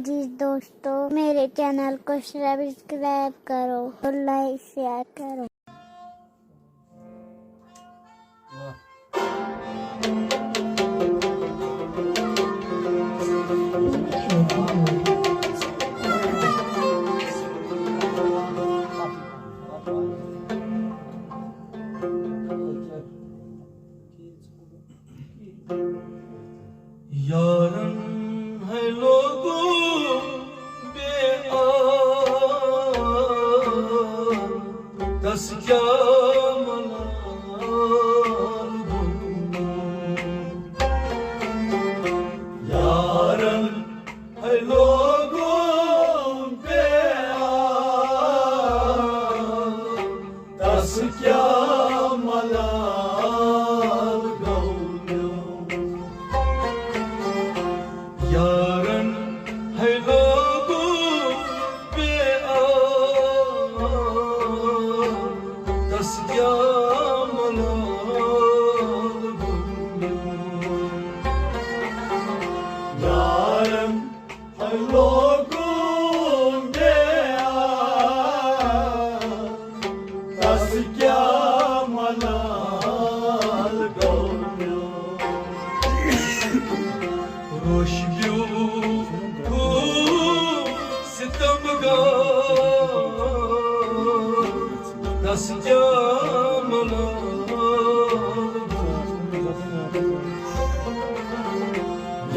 अजीज दोस्तों, मेरे चैनल को सब्सक्राइब करो और लाइक शेयर करो। यारन है लोगों दस क्या यारन है लोगों दस क्या यारन है लोगों दस क्या यारन है लोगों दस क्या रोश दस जामला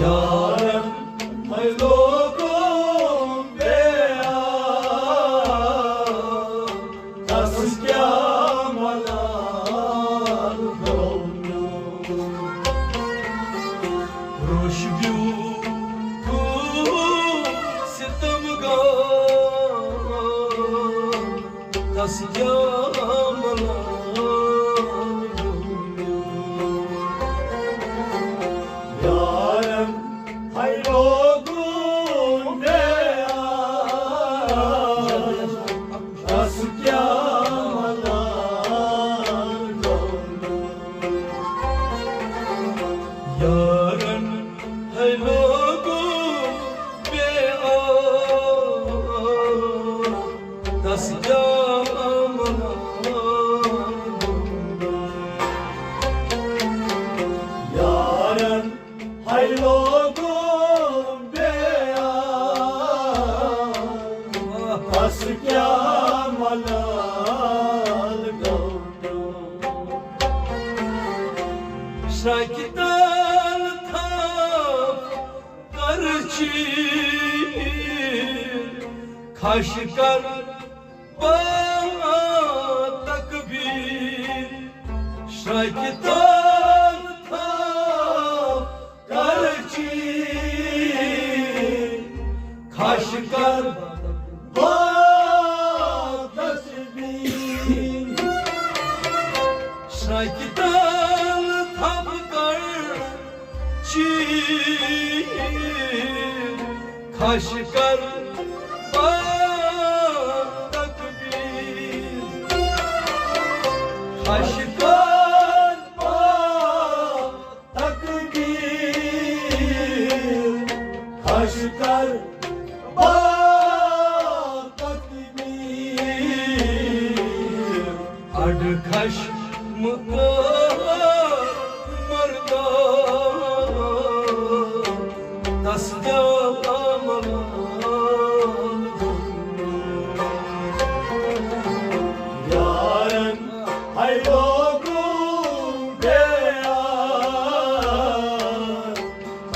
यारन है लोगों दस क्या रोश दस जामला यारन है लोगों दस क्या यारन है लोगों दस यारन है लोगों दस क्या Şakital taf karçı Kaşkar ba takbir Şakital taf karçı Kaşkar ba takbir Şakital Kaşkar ba takbir Kaşkar ba takbir Kaşkar ba takbir Ad kaş दस जामला यारन है लोगों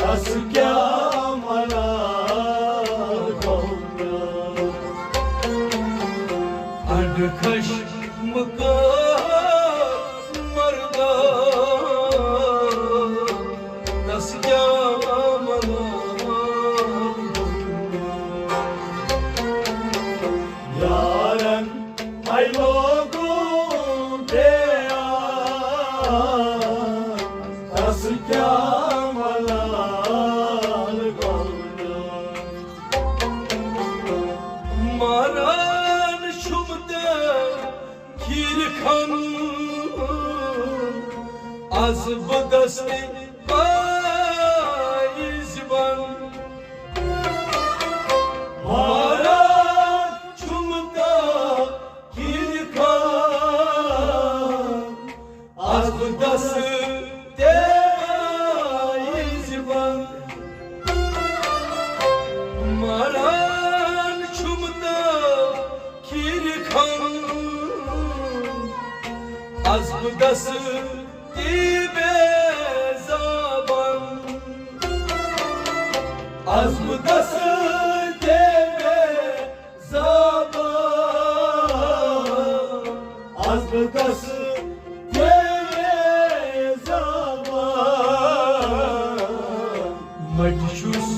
दस क्या अड खश्म का मर्दा दस यारन है लोगों दस क्या मारान शुमते खीर खन az bıdasti bayizban dast-i bezaban azm dast-i bezaban azm dast-i bezaban majşus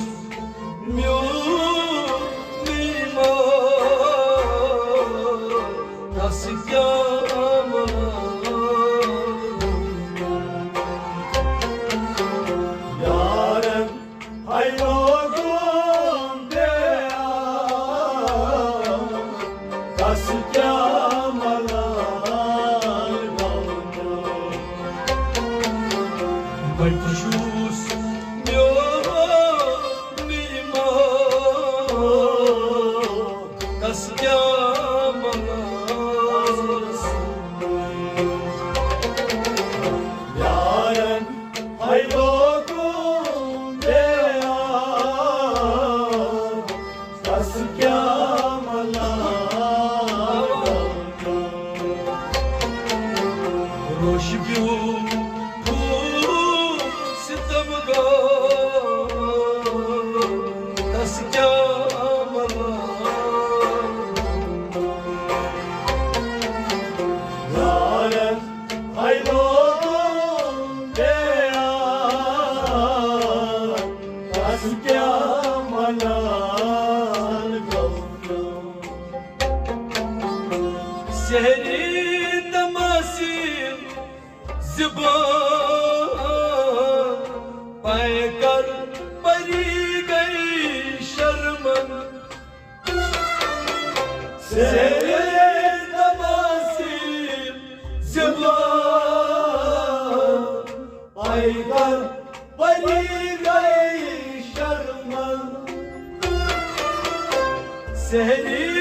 Sehri tamasil ज़ुबान पाए कर परी गई शर्मन सehri tamasil ज़ुबान पाए कर परी गई शर्मन सहरी